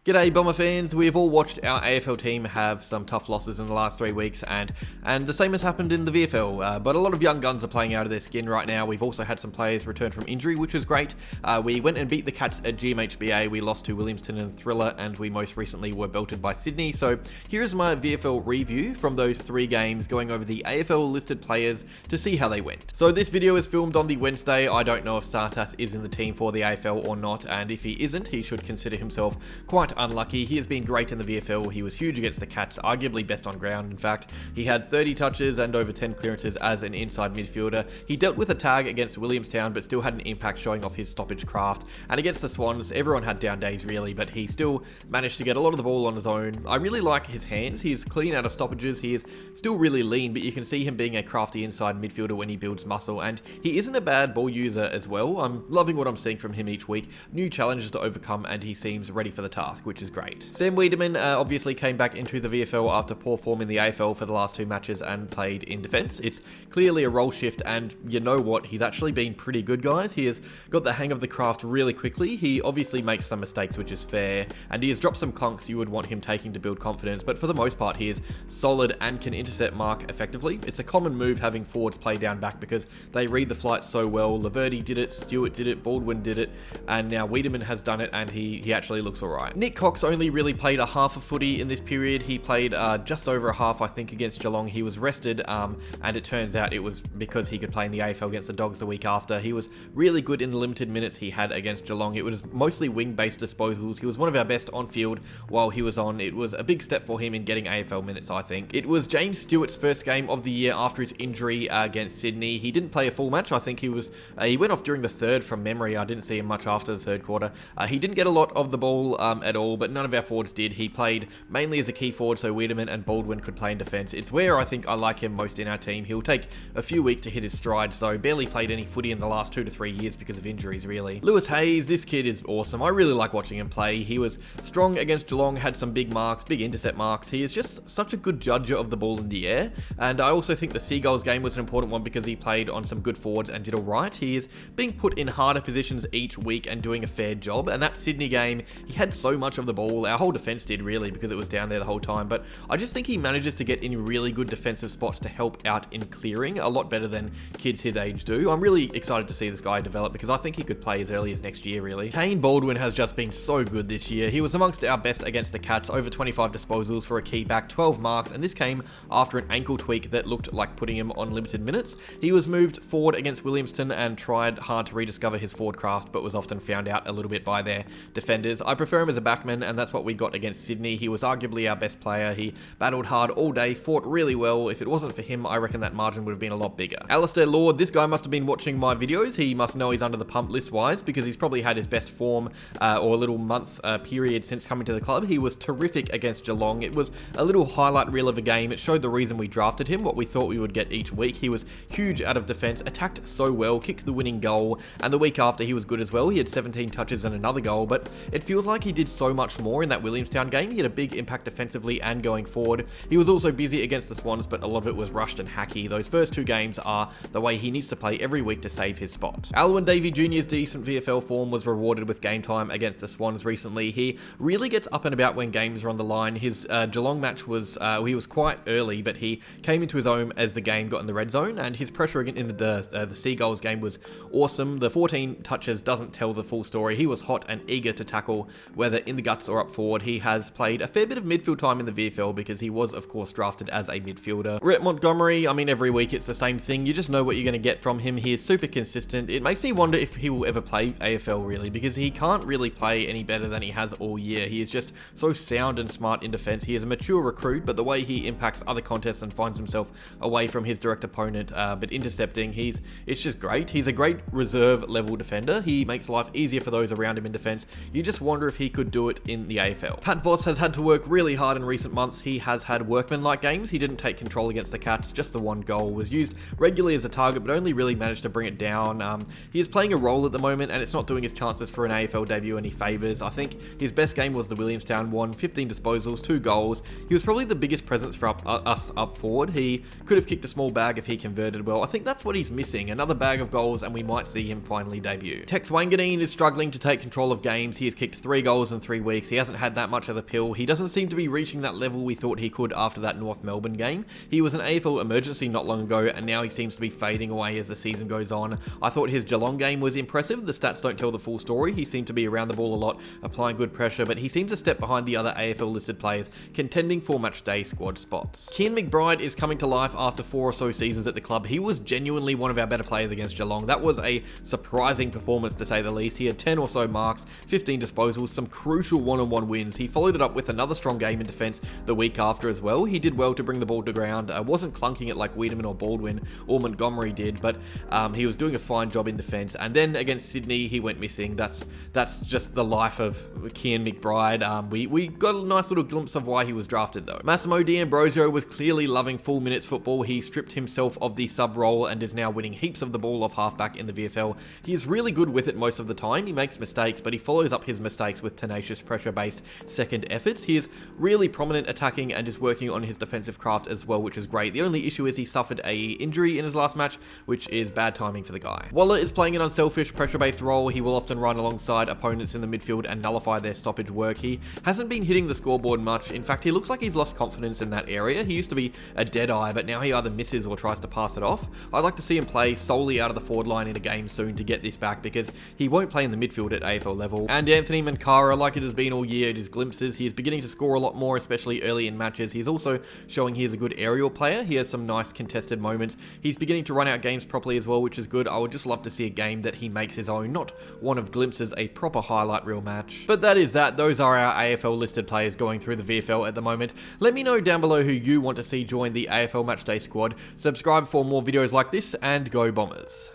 G'day Bomber fans, we've all watched our AFL team have some tough losses in the last 3 weeks and the same has happened in the VFL, but a lot of young guns are playing out of their skin right now. We've also had some players return from injury, which is great. We went and beat the Cats at GMHBA, we lost to Williamstown and Thriller, and we most recently were belted by Sydney. So here's my VFL review from those 3 games, going over the AFL listed players to see how they went. So this video is filmed on the Wednesday. I don't know if Tsatas is in the team for the AFL or not, and if he isn't, he should consider himself quite unlucky. He has been great in the VFL. He was huge against the Cats, arguably best on ground. In fact, he had 30 touches and over 10 clearances as an inside midfielder. He dealt with a tag against Williamstown, but still had an impact showing off his stoppage craft. And against the Swans, everyone had down days really, but he still managed to get a lot of the ball on his own. I really like his hands. He's clean out of stoppages. He is still really lean, but you can see him being a crafty inside midfielder when he builds muscle, and he isn't a bad ball user as well. I'm loving what I'm seeing from him each week. New challenges to overcome, and he seems ready for the task, which is great. Sam Weideman obviously came back into the VFL after poor form in the AFL for the last 2 matches and played in defence. It's clearly a role shift, and you know what? He's actually been pretty good, guys. He has got the hang of the craft really quickly. He obviously makes some mistakes, which is fair, and he has dropped some clunks you would want him taking to build confidence, but for the most part, he is solid and can intercept mark effectively. It's a common move having forwards play down back because they read the flight so well. Laverty did it, Stewart did it, Baldwin did it, and now Weideman has done it, and he actually looks alright. Nik Cox only really played a half a footy in this period. He played just over a half, I think, against Geelong. He was rested, and it turns out it was because he could play in the AFL against the Dogs the week after. He was really good in the limited minutes he had against Geelong. It was mostly wing-based disposals. He was one of our best on-field while he was on. It was a big step for him in getting AFL minutes, I think. It was James Stewart's first game of the year after his injury against Sydney. He didn't play a full match. I think he went off during the third from memory. I didn't see him much after the third quarter. He didn't get a lot of the ball at all, but none of our forwards did. He played mainly as a key forward, so Weideman and Baldwin could play in defence. It's where I think I like him most in our team. He'll take a few weeks to hit his stride, so barely played any footy in the last 2 to 3 years because of injuries, really. Lewis Hayes, this kid is awesome. I really like watching him play. He was strong against Geelong, had some big marks, big intercept marks. He is just such a good judger of the ball in the air, and I also think the Seagulls game was an important one because he played on some good forwards and did alright. He is being put in harder positions each week and doing a fair job, and that Sydney game, he had so much of the ball. Our whole defence did, really, because it was down there the whole time, but I just think he manages to get in really good defensive spots to help out in clearing a lot better than kids his age do. I'm really excited to see this guy develop because I think he could play as early as next year, really. Kaine Baldwin has just been so good this year. He was amongst our best against the Cats, over 25 disposals for a key back, 12 marks, and this came after an ankle tweak that looked like putting him on limited minutes. He was moved forward against Williamstown and tried hard to rediscover his forward craft, but was often found out a little bit by their defenders. I prefer him as a backman, and that's what we got against Sydney. He was arguably our best player. He battled hard all day, fought really well. If it wasn't for him, I reckon that margin would have been a lot bigger. Alistair Lord, this guy must have been watching my videos. He must know he's under the pump list-wise because he's probably had his best form or a little month period since coming to the club. He was terrific against Geelong. It was a little highlight reel of a game. It showed the reason we drafted him, what we thought we would get each week. He was huge out of defence, attacked so well, kicked the winning goal, and the week after he was good as well. He had 17 touches and another goal, but it feels like he did so much more in that Williamstown game. He had a big impact defensively and going forward. He was also busy against the Swans, but a lot of it was rushed and hacky. Those first 2 games are the way he needs to play every week to save his spot. Alwyn Davey Jr.'s decent VFL form was rewarded with game time against the Swans recently. He really gets up and about when games are on the line. His Geelong match was, he was quite early, but he came into his own as the game got in the red zone, and his pressure in the Seagulls game was awesome. The 14 touches doesn't tell the full story. He was hot and eager to tackle, whether in the guts or up forward. He has played a fair bit of midfield time in the VFL because he was, of course, drafted as a midfielder. Rhett Montgomerie, I mean, every week it's the same thing. You just know what you're going to get from him. He is super consistent. It makes me wonder if he will ever play AFL, really, because he can't really play any better than he has all year. He is just so sound and smart in defence. He is a mature recruit, but the way he impacts other contests and finds himself away from his direct opponent, but intercepting, it's just great. He's a great reserve level defender. He makes life easier for those around him in defence. You just wonder if he could do it in the AFL. Pat Voss has had to work really hard in recent months. He has had workman-like games. He didn't take control against the Cats. Just the 1 goal. Was used regularly as a target, but only really managed to bring it down. He is playing a role at the moment, and it's not doing his chances for an AFL debut any favours. I think his best game was the Williamstown one, 15 disposals, 2 goals. He was probably the biggest presence for us up forward. He could have kicked a small bag if he converted well. I think that's what he's missing, another bag of goals, and we might see him finally debut. Tex Wanganeen is struggling to take control of games. He has kicked 3 goals in 3 3 weeks. He hasn't had that much of the pill. He doesn't seem to be reaching that level we thought he could after that North Melbourne game. He was an AFL emergency not long ago, and now he seems to be fading away as the season goes on. I thought his Geelong game was impressive. The stats don't tell the full story. He seemed to be around the ball a lot, applying good pressure, but he seems to step behind the other AFL listed players contending for match day squad spots. Cian McBride is coming to life after 4 or so seasons at the club. He was genuinely one of our better players against Geelong. That was a surprising performance to say the least. He had 10 or so marks, 15 disposals, some crucial one-on-one wins. He followed it up with another strong game in defence the week after as well. He did well to bring the ball to ground. Wasn't clunking it like Weideman or Baldwin or Montgomerie did, but he was doing a fine job in defence. And then against Sydney, he went missing. That's just the life of Cian McBride. We got a nice little glimpse of why he was drafted though. Massimo D'Ambrosio was clearly loving full minutes football. He stripped himself of the sub role and is now winning heaps of the ball off halfback in the VFL. He is really good with it most of the time. He makes mistakes, but he follows up his mistakes with tenacious pressure-based second efforts. He is really prominent attacking and is working on his defensive craft as well, which is great. The only issue is he suffered a injury in his last match, which is bad timing for the guy. Waller is playing an unselfish pressure-based role. He will often run alongside opponents in the midfield and nullify their stoppage work. He hasn't been hitting the scoreboard much. In fact, he looks like he's lost confidence in that area. He used to be a dead eye, but now he either misses or tries to pass it off. I'd like to see him play solely out of the forward line in a game soon to get this back, because he won't play in the midfield at AFL level. And Anthony Munkara, like it has been all year, it is glimpses. He is beginning to score a lot more, especially early in matches. He's also showing he is a good aerial player. He has some nice contested moments. He's beginning to run out games properly as well, which is good. I would just love to see a game that he makes his own, not one of glimpses, a proper highlight reel match. But that is that. Those are our AFL listed players going through the VFL at the moment. Let me know down below who you want to see join the AFL Matchday squad. Subscribe for more videos like this, and go Bombers.